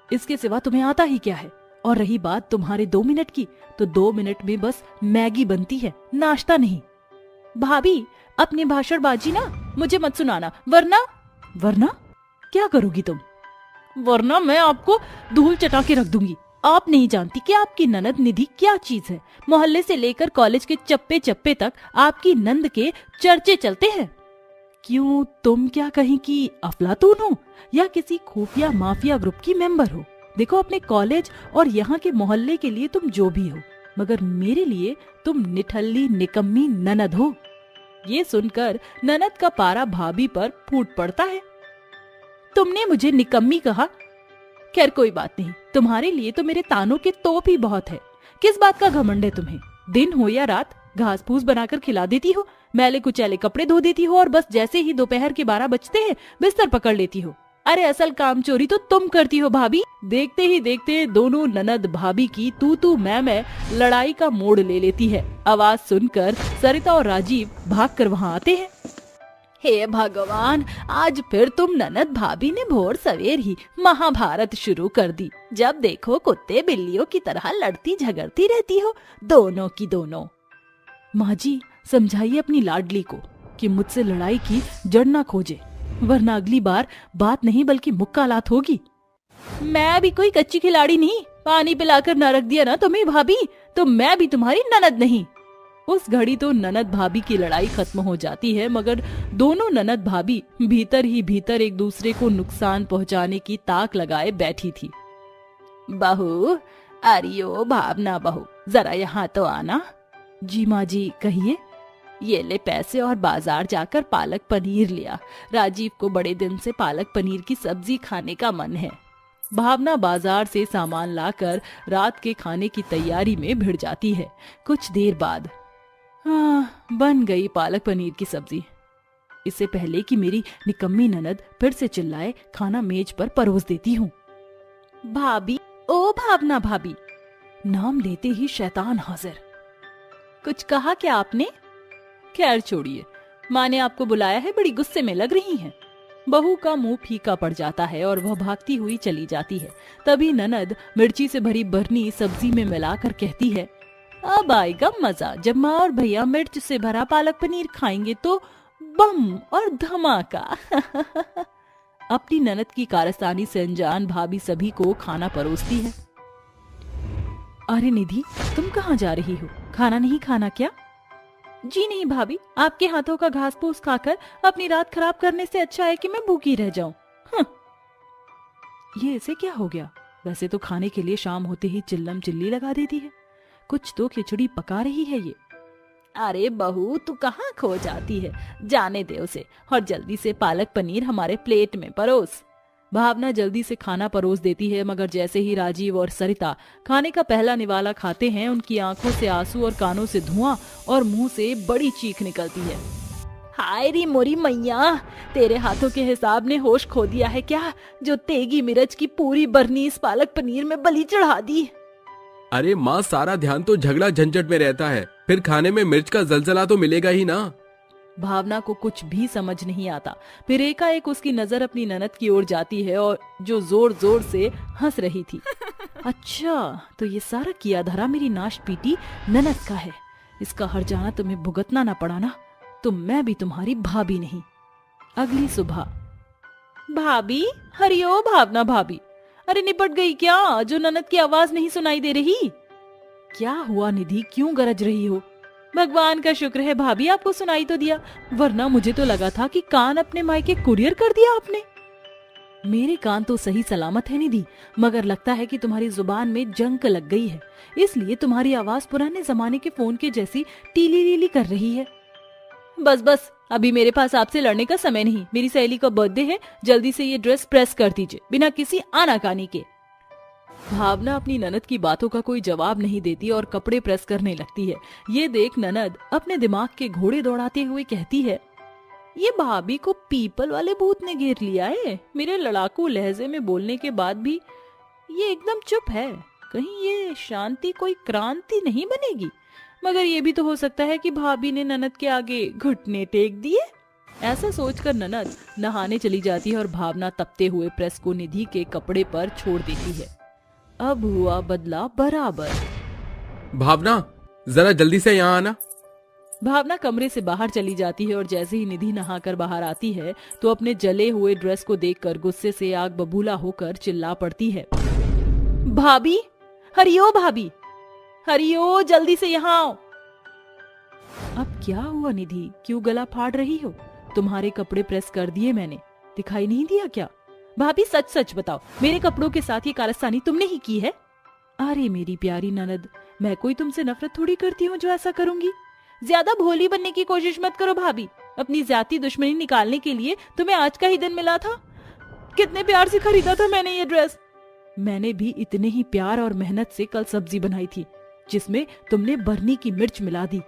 इसके सिवा तुम्हें आता ही क्या है? और रही बात तुम्हारे 2 मिनट की, तो 2 मिनट में बस मैगी बनती है, नाश्ता नहीं। भाभी, अपनी भाषणबाजी ना मुझे मत सुनाना, वरना क्या करोगी तुम? वरना मैं आपको धूल चटा के रख दूंगी। आप नहीं जानती कि आपकी ननद निधि क्या चीज है। मोहल्ले से लेकर कॉलेज के चप्पे चप्पे तक आपकी नंद के चर्चे चलते हैं। क्यों, तुम क्या कहीं की अफलातून हो या किसी खुफिया माफिया ग्रुप की मेंबर हो? देखो, अपने कॉलेज और यहाँ के मोहल्ले के लिए तुम जो भी हो, मगर मेरे लिए तुम निठल्ली निकम्मी ननद हो। ये सुनकर ननद का पारा भाभी पर फूट पड़ता है। तुमने मुझे निकम्मी कहा? खैर कोई बात नहीं, तुम्हारे लिए तो मेरे तानों के तोप ही बहुत है। किस बात का घमंड है तुम्हें? दिन हो या रात घास फूस बनाकर खिला देती हो, मैले कुचैले कपड़े धो देती हो और बस जैसे ही दोपहर के 12 बजते हैं बिस्तर पकड़ लेती हो। अरे असल काम चोरी तो तुम करती हो भाभी। देखते ही देखते दोनों ननद भाभी की तू मैं लड़ाई का मोड़ ले लेती है। आवाज सुनकर सरिता और राजीव भागकर वहाँ आते हैं। हे भगवान, आज फिर तुम ननद भाभी ने भोर सवेर ही महाभारत शुरू कर दी। जब देखो कुत्ते बिल्लियों की तरह लड़ती झगड़ती रहती हो, दोनों की दोनों। माँ जी, समझाइए अपनी लाडली को कि मुझसे लड़ाई की जड़ ना खोजे, वरना अगली बार बात नहीं बल्कि मुक्कालात होगी। मैं भी कोई कच्ची खिलाड़ी नहीं, पानी पिलाकर न रख दिया ना तुम्हें भाभी, तो मैं भी तुम्हारी ननद नहीं। उस घड़ी तो ननद भाभी की लड़ाई खत्म हो जाती है, मगर दोनों ननद भाभी भीतर ही भीतर एक दूसरे को नुकसान पहुंचाने की ताक लगाए बैठी थी। बहू, अरे ओ भावना बहू, जरा यहाँ तो आना। जी माँ जी, कहिए। ये ले पैसे और बाजार जाकर पालक पनीर लिया। राजीव को बड़े दिन से पालक पनीर की सब्जी खाने का मन है। भावना बाजार से सामान लाकर रात के खाने की तैयारी में भिड़ जाती है। कुछ देर बाद बन गई पालक पनीर की सब्जी। इससे पहले कि मेरी निकम्मी ननद फिर से चिल्लाए, खाना मेज पर परोस देती हूँ। भाभी, ओ भावना भाभी। नाम लेते ही शैतान हाजिर। कुछ कहा क्या आपने? खैर छोड़िए, माँ ने आपको बुलाया है, बड़ी गुस्से में लग रही हैं। बहू का मुंह फीका पड़ जाता है और वह भागती हुई चली जाती है। तभी ननद मिर्ची से भरी बरनी सब्जी में मिलाकर कहती है, अब आएगा मजा जब माँ और भैया मिर्च से भरा पालक पनीर खाएंगे तो बम और धमाका। अपनी ननद की कारस्तानी से अनजान भाभी सभी को खाना परोसती है। अरे निधि, तुम कहाँ जा रही हो? खाना नहीं खाना क्या? जी नहीं भाभी, आपके हाथों का घास फूस खाकर अपनी रात खराब करने से अच्छा है कि मैं भूखी रह जाऊं। ये ऐसे क्या हो गया? वैसे तो खाने के लिए शाम होते ही चिल्लम चिल्ली लगा देती है। कुछ तो खिचड़ी पका रही है ये। अरे बहू, तू कहाँ खो जाती है? जाने दे उसे और जल्दी से पालक पनीर हमारे प्लेट में परोस। भावना जल्दी से खाना परोस देती है, मगर जैसे ही राजीव और सरिता खाने का पहला निवाला खाते हैं, उनकी आंखों से आंसू और कानों से धुआं और मुंह से बड़ी चीख निकलती है। हाय री मोरी मैया, तेरे हाथों के हिसाब ने होश खो दिया है क्या, जो तेगी मिर्च की पूरी बरनी इस पालक पनीर में बलि चढ़ा दी। अरे माँ, सारा ध्यान तो झगड़ा झंझट में रहता है, फिर खाने में मिर्च का जलजला तो मिलेगा ही ना। भावना को कुछ भी समझ नहीं आता। फिर एकाएक उसकी नजर अपनी ननद की ओर जाती है और जो जोर जोर से हंस रही थी। अच्छा, तो ये सारा किया धरा मेरी नाश पीटी ननद का है। इसका हर जाना तुम्हें भुगतना ना पड़ा ना, तो मैं भी तुम्हारी भाभी नहीं। अगली सुबह। भाभी, हरिओ भावना भाभी। अरे निपट गई क्या, जो ननद की आवाज नहीं सुनाई दे रही? क्या हुआ निधि, क्यों गरज रही हो? भगवान का शुक्र है भाभी, आपको सुनाई तो दिया, वरना मुझे तो लगा था कि कान अपने मायके कुरियर कर दिया आपने। मेरे कान तो सही सलामत है निधि, मगर लगता है कि तुम्हारी जुबान में जंग लग गई है, इसलिए तुम्हारी आवाज पुराने जमाने के फोन के जैसी टीली लीली कर रही है। बस बस, अभी मेरे पास आपसे लड़ने का समय नहीं। मेरी सहेली का बर्थडे है, जल्दी से ये ड्रेस प्रेस कर दीजिए बिना किसी आनाकानी के। भावना अपनी ननद की बातों का कोई जवाब नहीं देती और कपड़े प्रेस करने लगती है। ये देख ननद अपने दिमाग के घोड़े दौड़ाते हुए कहती है, ये भाभी को पीपल वाले भूत ने घेर लिया है। मेरे लड़ाकू लहजे में बोलने के बाद भी ये एकदम चुप है। कहीं ये शांति कोई क्रांति नहीं बनेगी? मगर ये भी तो हो सकता है कि भाभी ने ननद के आगे घुटने टेक दिए। ऐसा सोचकर ननद नहाने चली जाती है और भावना तपते हुए प्रेस को निधि के कपड़े पर छोड़ देती है। अब हुआ बदला बराबर। भावना, जरा जल्दी से यहाँ आना। भावना कमरे से बाहर चली जाती है और जैसे ही निधि नहाकर बाहर आती है तो अपने जले हुए ड्रेस को देखकर गुस्से से आग बबूला होकर चिल्ला पड़ती है। भाभी, हरिओ भाभी, हरिओ, जल्दी से यहाँ आओ। अब क्या हुआ निधि, क्यों गला फाड़ रही हो? तुम्हारे कपड़े प्रेस कर दिए मैंने, दिखाई नहीं दिया क्या? भाभी सच सच बताओ, मेरे कपड़ों के साथ ये कारस्तानी तुमने ही की है? अरे मेरी प्यारी ननद, मैं कोई तुमसे नफरत थोड़ी करती हूँ जो ऐसा करूंगी। ज्यादा भोली बनने की कोशिश मत करो भाभी। अपनी ज्यादा दुश्मनी निकालने के लिए तुम्हें आज का ही दिन मिला था। कितने प्यार से खरीदा था मैंने ये ड्रेस। मैंने भी इतने ही प्यार और मेहनत से कल सब्जी बनाई थी जिसमें तुमने बरनी की मिर्च मिला दी,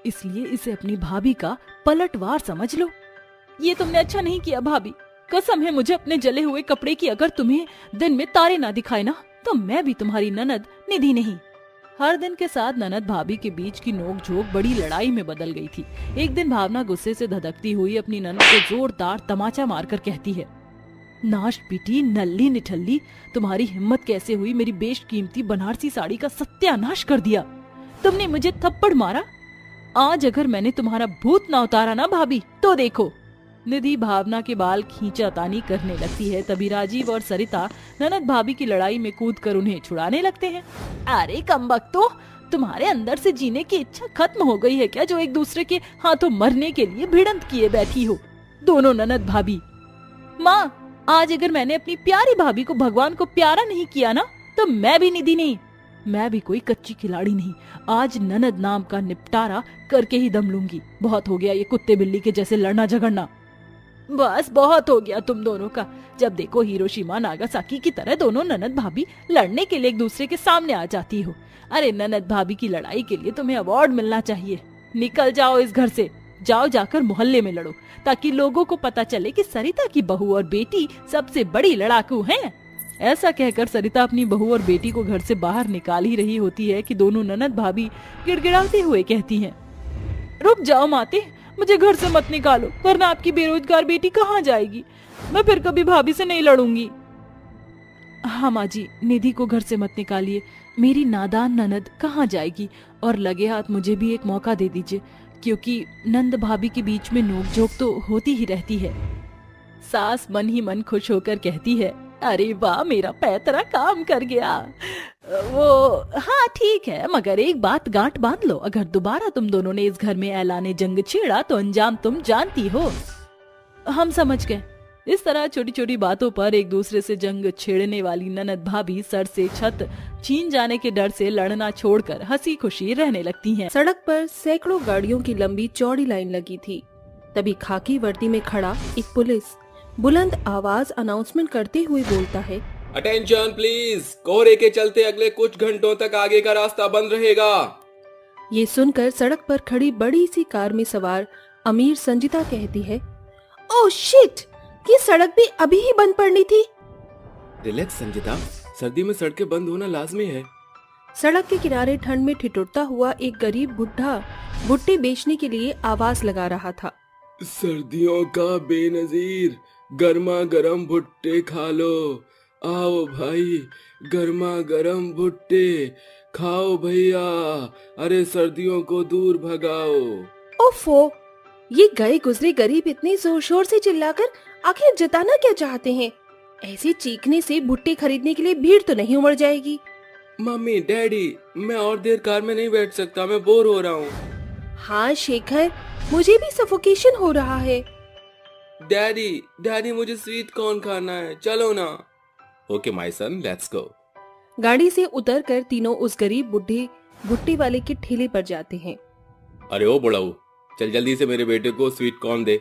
इसलिए इसे अपनी भाभी का पलटवार समझ लो। ये तुमने अच्छा नहीं किया भाभी, कसम है मुझे अपने जले हुए कपड़े की। अगर तुम्हें दिन में तारे ना दिखाए ना तो मैं भी तुम्हारी ननद निधि नहीं। हर दिन के साथ ननद भाभी के बीच की नोक-झोंक बड़ी लड़ाई में बदल गई थी। एक दिन भावना गुस्से से धधकती हुई अपनी ननद को जोरदार तमाचा मारकर कहती है, नाश पीटी नल्ली निठल्ली, तुम्हारी हिम्मत कैसे हुई मेरी बेशकीमती बनारसी साड़ी का सत्यानाश कर दिया। तुमने मुझे थप्पड़ मारा। आज अगर मैंने तुम्हारा भूत ना उतारा ना भाभी तो देखो। निधि भावना के बाल खींचातानी करने लगती है। तभी राजीव और सरिता ननद भाभी की लड़ाई में कूदकर उन्हें छुड़ाने लगते हैं। अरे कमबख्तो, तुम्हारे अंदर से जीने की इच्छा खत्म हो गई है क्या, जो एक दूसरे के हाथों मरने के लिए भिड़ंत किए बैठी हो दोनों ननद भाभी। माँ, आज अगर मैंने अपनी प्यारी भाभी को भगवान को प्यारा नहीं किया ना तो मैं भी निधि नहीं, मैं भी कोई कच्ची खिलाड़ी नहीं। आज ननद नाम का निपटारा करके ही दम लूंगी। बहुत हो गया ये कुत्ते बिल्ली के जैसे लड़ना झगड़ना। बस बहुत हो गया तुम दोनों का। जब देखो हिरोशिमा नागासाकी की तरह दोनों ननद भाभी लड़ने के लिए एक दूसरे के सामने आ जाती हो। अरे ननद भाभी की लड़ाई के लिए तुम्हें अवार्ड मिलना चाहिए। निकल जाओ इस घर से, जाओ जाकर मोहल्ले में लड़ो ताकि लोगों को पता चले कि सरिता की बहू और बेटी सबसे बड़ी लड़ाकू हैं। ऐसा कहकर सरिता अपनी बहू और बेटी को घर से बाहर निकाल ही रही होती है कि दोनों ननद भाभी गिड़गिड़ाते हुए कहती हैं, रुक जाओ माते, मुझे घर से मत निकालो वरना आपकी बेरोजगार बेटी कहाँ जाएगी। मैं फिर कभी भाभी से नहीं लड़ूंगी। हाँ माँ जी, निधि को घर से मत निकालिए, मेरी नादान ननद कहाँ जाएगी। और लगे हाथ मुझे भी एक मौका दे दीजिए, क्योंकि नंद भाभी के बीच में नोक-झोंक तो होती ही रहती है। सास मन ही मन खुश होकर कहती है, अरे वाह, मेरा पैतरा काम कर गया। वो हाँ ठीक है, मगर एक बात गांठ बांध लो, अगर दोबारा तुम दोनों ने इस घर में ऐलाने जंग छेड़ा तो अंजाम तुम जानती हो। हम समझ गए। इस तरह छोटी छोटी बातों पर एक दूसरे से जंग छेड़ने वाली ननद भाभी सर से छत छीन जाने के डर से लड़ना छोड़कर हंसी खुशी रहने लगती हैं। सड़क पर सैकड़ों गाड़ियों की लंबी चौड़ी लाइन लगी थी। तभी खाकी वर्दी में खड़ा एक पुलिस बुलंद आवाज अनाउंसमेंट करते हुए बोलता है, अटेंशन प्लीज, कोहरे के चलते अगले कुछ घंटों तक आगे का रास्ता बंद रहेगा। ये सुनकर सड़क पर खड़ी बड़ी सी कार में सवार अमीर संजिता कहती है, ओह शिट, ये सड़क भी अभी ही बंद पड़नी थी। रिलैक्स संजिता, सर्दी में सड़कें बंद होना लाजमी है। सड़क के किनारे ठंड में ठिठुरता हुआ एक गरीब बुढ़ा भुट्टे बेचने के लिए आवाज लगा रहा था, सर्दियों का बेनजीर गर्मा गर्म भुट्टे खा लो। आओ भाई, गर्मा गर्म भुट्टे खाओ भैया, अरे सर्दियों को दूर भगाओ। ओफो, ये गए गुजरे गरीब इतने जोर शोर से चिल्लाकर आखिर जताना क्या चाहते हैं? ऐसे चीखने से भुट्टे खरीदने के लिए भीड़ तो नहीं उमड़ जाएगी। मम्मी डैडी, मैं और देर कार में नहीं बैठ सकता, मैं बोर हो रहा हूँ। हाँ शेखर, मुझे भी सफोकेशन हो रहा है। डैडी मुझे स्वीट कॉर्न खाना है, चलो ना। Okay my son, let's go. गाड़ी से उतरकर तीनों उस गरीब बुढ़े भुट्टे वाले के ठेले पर जाते हैं। अरे ओ बुढ़ाऊ, चल जल्दी से मेरे बेटे को स्वीट कॉर्न दे।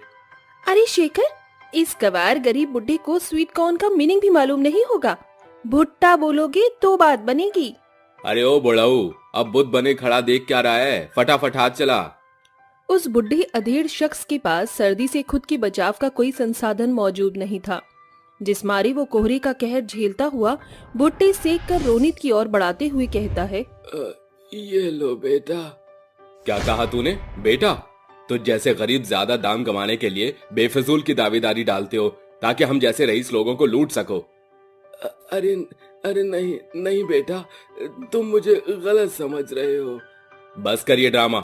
अरे शेखर, इस गवार गरीब बुढ़े को स्वीट कॉर्न का मीनिंग भी मालूम नहीं होगा। भुट्टा बोलोगे तो बात बनेगी। अरे ओ बुढ़ाऊ, अब बुद्ध बने खड़ा देख क्या रहा है, फटाफट हाथ चला। उस बुढ़े अधेड़ शख्स के पास सर्दी से खुद के बचाव का कोई संसाधन मौजूद नहीं था, जिस मारे वो कोहरे का कहर झेलता हुआ भुट्टे सेक कर रोनित की ओर बढ़ाते हुए कहता है, ये लो बेटा। क्या कहा तूने बेटा? तो जैसे गरीब ज्यादा दाम कमाने के लिए बेफजूल की दावेदारी डालते हो ताकि हम जैसे रईस लोगों को लूट सको। अरे अरे नहीं नहीं बेटा, तुम मुझे गलत समझ रहे हो। बस करिए ड्रामा,